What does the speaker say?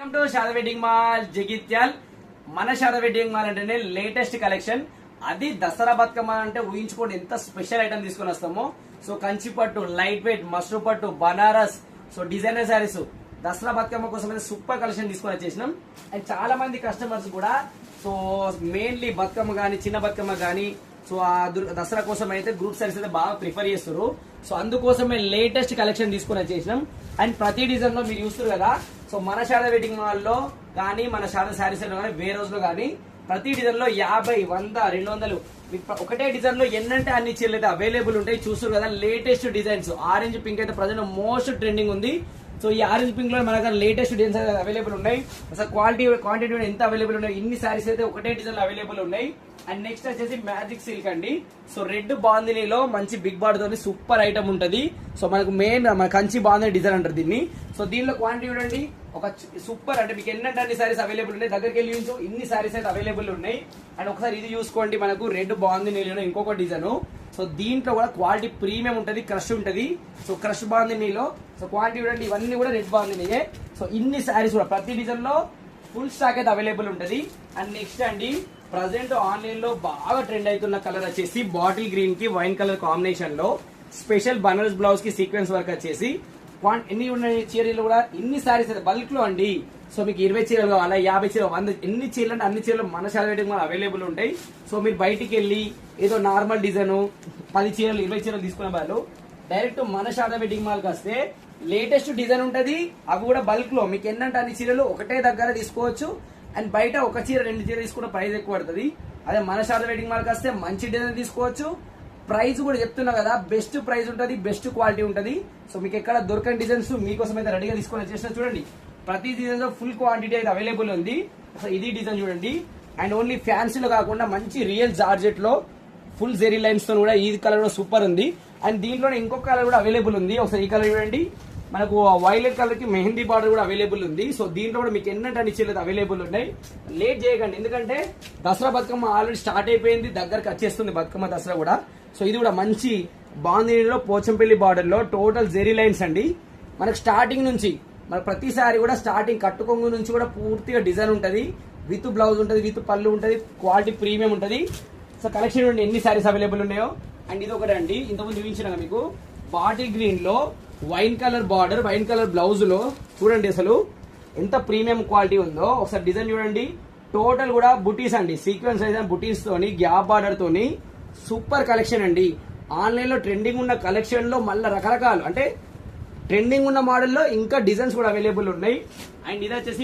Welcome to Sharada wedding mall Jagtial. మన Sharada wedding mall అంటేనే latest collection. అది దసరా బతుకమ్మ అంటే ఊహించుకోండి ఎంత స్పెషల్ ఐటమ్ తీసుకొని వస్తామో. సో కంచి పట్టు, లైట్ వెయిట్, మస్ట్రూ పట్టు, బనారస్, సో డిజైనర్ శారీస్ దసరా బతుకమ్మ కోసం అయితే సూపర్ కలెక్షన్ తీసుకొని వచ్చేసినాం. అండ్ చాలా మంది కస్టమర్స్ కూడా సో మెయిన్లీ బతుకమ్మ గానీ చిన్న బతుకమ్మ గానీ సో ఆ దసరా కోసం అయితే గ్రూప్ సారీస్ అయితే బాగా ప్రిఫర్ చేస్తారు. సో అందుకోసమే లేటెస్ట్ కలెక్షన్ తీసుకుని వచ్చేసినాం. అండ్ ప్రతి డిజైన్ లో మీరు చూస్తారు కదా, సో మన శారద వెడ్డింగ్ మాల్ లో కానీ మన శారద శారీస్ లో కానీ వేరే రోజులో కానీ ప్రతి డిజైన్ లో 50, 100, 200 ఒకటే డిజైన్ లో ఎన్నంటే అన్ని చీరలు అయితే అవైలబుల్ ఉంటాయి. చూస్తారు కదా లేటెస్ట్ డిజైన్స్. ఆరెంజ్ పింక్ అయితే ప్రజెంట్ మోస్ట్ ట్రెండింగ్ ఉంది. సో ఈ ఆరెంజ్ పింక్ లో మన దగ్గర లేటెస్ట్ డిజైన్స్ అవైలబుల్ ఉన్నాయి. అసలు క్వాంటిటీ ఎంత అవైలబుల్ ఉన్నాయి, ఇన్ని సారీస్ అయితే ఒకటే డిజైన్ అవైలబుల్ ఉన్నాయి. అండ్ నెక్స్ట్ వచ్చేసి మ్యాజిక్ సిల్క్ అండి. సో రెడ్ బాందినీలో మంచి బిగ్ బార్డర్ తోని సూపర్ ఐటమ్ ఉంటది. సో మనకు మెయిన్ మన కంచి బాందిని డిజైన్ అంటారు దీన్ని. సో దీనిలో క్వాంటిటీ చూడండి ఒక సూపర్, అంటే మీకు ఎన్నంటే అన్ని సారీస్ అవైలబుల్ ఉన్నాయి. దగ్గరికి వెళ్ళి చూసి ఇన్ని సారీస్ అయితే అవైలబుల్ ఉన్నాయి. అండ్ ఒకసారి ఇది చూసుకోండి, మనకు రెడ్ బాందినీలో ఇంకొక డిజైన్. సో దీంట్లో కూడా క్వాలిటీ ప్రీమియం ఉంటది, క్రష్ ఉంటది. సో క్రష్ బాందినీలో సో క్వాలిటీ చూడండి, ఇవన్నీ కూడా రెడ్ బాందినీయే. సో ఇన్ని సారీస్ కూడా ప్రతి డిజైన్ లో ఫుల్ స్టాక్ అయితే అవైలబుల్ ఉంటది. అండ్ నెక్స్ట్ అండి ప్రజెంట్ ఆన్లైన్ లో బాగా ట్రెండ్ అవుతున్న కలర్ వచ్చేసి బాటిల్ గ్రీన్ కి వైన్ కలర్ కాంబినేషన్ లో స్పెషల్ బనారస్ బ్లౌజ్ కి సీక్వెన్స్ వర్క్ వచ్చేసి ఎన్ని ఉన్నాయి చీరలు కూడా ఇన్ని సారీస్ అయితే బల్క్ లో అండి. సో మీకు 20 చీరలు కావాలా, 50 చీరలు, 100 ఎన్ని చీరలు అంటే అన్ని చీరలు మన శారద వెడ్డింగ్ మాల్ అవైలబుల్ ఉంటాయి. సో మీరు బయటికి వెళ్ళి ఏదో నార్మల్ డిజైన్ 10 చీరలు 20 చీరలు తీసుకునే వాళ్ళు డైరెక్ట్ మన శారద వెడ్డింగ్ మాల్ కి వస్తే లేటెస్ట్ డిజైన్ ఉంటది. అవి కూడా బల్క్ లో మీకు ఎన్నంటే అన్ని చీరలు ఒకటే దగ్గర తీసుకోవచ్చు. అండ్ బయట ఒక చీర 2 చీర తీసుకున్న ప్రైస్ ఎక్కువ పడుతుంది. అదే మన శారద వెడ్డింగ్ మాల్ కి వస్తే మంచి డిజైన్ తీసుకోవచ్చు. ప్రైస్ కూడా చెప్తున్నా కదా, బెస్ట్ ప్రైస్ ఉంటది, బెస్ట్ క్వాలిటీ ఉంటది. సో మీకు ఎక్కడ దొరకని డిజైన్స్ మీకోసం అయితే రెడీగా తీసుకొని వచ్చేసిన చూడండి. ప్రతి డిజైన్ లో ఫుల్ క్వాంటిటీ అయితే అవైలబుల్ ఉంది. సో ఇది డిజైన్ చూడండి. అండ్ ఓన్లీ ఫ్యాన్సీలో కాకుండా మంచి రియల్ జార్జెట్ లో ఫుల్ జెరీ లైన్స్ తో కూడా ఈ కలర్ కూడా సూపర్ ఉంది. అండ్ దీంట్లోనే ఇంకొక కలర్ కూడా అవైలబుల్ ఉంది. ఒకసారి ఈ కలర్ చూడండి, మనకు వైలెట్ కలర్ కి మెహందీ బార్డర్ కూడా అవైలబుల్ ఉంది. సో దీంట్లో కూడా మీకు ఎన్నటి అన్ని చీరలు అవైలబుల్ ఉన్నాయి. లేట్ చేయకండి, ఎందుకంటే దసరా బతుకమ్మ ఆల్రెడీ స్టార్ట్ అయిపోయింది, దగ్గరకు వచ్చేస్తుంది బతుకమ్మ దసరా కూడా. సో ఇది కూడా మంచి బాందినీలో పోచంపల్లి బార్డర్ లో టోటల్ జెరీ లైన్స్ అండి. మనకు స్టార్టింగ్ నుంచి మనకు ప్రతిసారి కూడా స్టార్టింగ్ కట్టుకొంగు నుంచి కూడా పూర్తిగా డిజైన్ ఉంటది, విత్ బ్లౌజ్ ఉంటది, విత్ పళ్ళు ఉంటది, క్వాలిటీ ప్రీమియం ఉంటది. సో కలెక్షన్ చూడండి ఎన్ని సారీస్ అవైలబుల్ ఉన్నాయో. అండ్ ఇది ఒకటి అండి, ఇంతకుముందు చూపించిన మీకు బాటిల్ గ్రీన్ లో wine colour border, wine colour blouse లో చూడండి అసలు ఎంత ప్రీమియం క్వాలిటీ ఉందో. ఒకసారి డిజైన్ చూడండి, టోటల్ కూడా బుటీస్ అండి, సీక్వెన్స్ అయితే బుటీస్ తోని గ్యాప్ బార్డర్ తోని సూపర్ కలెక్షన్ అండి. ఆన్లైన్ లో ట్రెండింగ్ ఉన్న కలెక్షన్ లో మళ్ళీ రకరకాలు అంటే ట్రెండింగ్ ఉన్న మోడల్ లో ఇంకా డిజైన్స్ కూడా అవైలబుల్ ఉన్నాయి. అండ్ ఇది వచ్చేసి